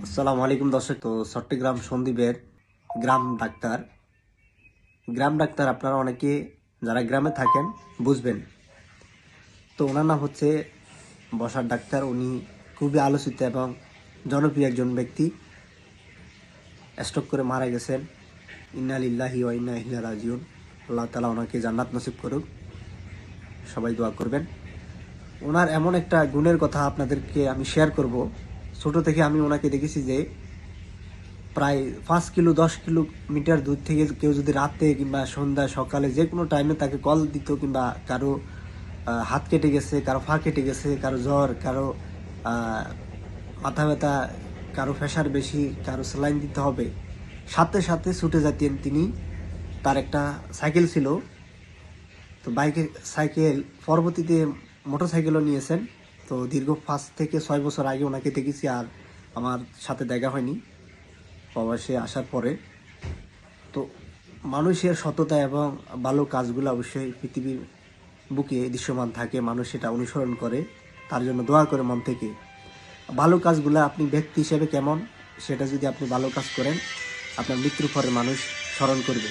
আসসালামু আলাইকুম দর্শক। তো চট্টগ্রাম সন্দ্বীপের গ্রাম ডাক্তার আপনারা অনেকে যারা গ্রামে থাকেন বুঝবেন। তো ওনার নাম হচ্ছে বসার ডাক্তার। উনি খুবই আলোচিত এবং জনপ্রিয় একজন ব্যক্তি। স্ট্রোক করে মারা গেছেন। ইন্না লিল্লাহি ওয়া ইন্না ইলাইহি রাজিউন। আল্লাহ তাআলা ওনাকে জান্নাত নসিব করুক। সবাই দোয়া করবেন। ওনার এমন একটা গুণের কথা আপনাদেরকে আমি শেয়ার করব। ছোট থেকে আমি ওনাকে দেখেছি যে প্রায় 5 কিলো 10 কিলোমিটার দূর থেকে কেউ যদি রাতে কিংবা সন্ধ্যা সকালে যে কোনো টাইমে তাকে কল দিত, কিংবা কারো হাত কেটে গেছে, কারো পা কেটে গেছে, কারো জ্বর, কারো মাথা ব্যথা, কারো প্রেশার বেশি, কারো স্যালাইন দিতে হবে, সাথে সাথে ছুটে যেতেন তিনি। তার একটা সাইকেল ছিল, তো বাইকে সাইকেল, পরবর্তীতে মোটর সাইকেলও নিয়েছেন। তো দীর্ঘ 5 থেকে 6 বছর আগে ওনাকে দেখেছি, আর আমার সাথে দেখা হয়নি প্রবাসে আসার পরে। তো মানুষের সততা এবং ভালো কাজগুলো অবশ্যই পৃথিবীর বুকে দৃশ্যমান থাকে, মানুষ সেটা অনুসরণ করে, তার জন্য দোয়া করে মন থেকে। ভালো কাজগুলো আপনি ব্যক্তি হিসেবে কেমন, সেটা যদি আপনি ভালো কাজ করেন, আপনার মৃত্যুর পরে মানুষ স্মরণ করবে।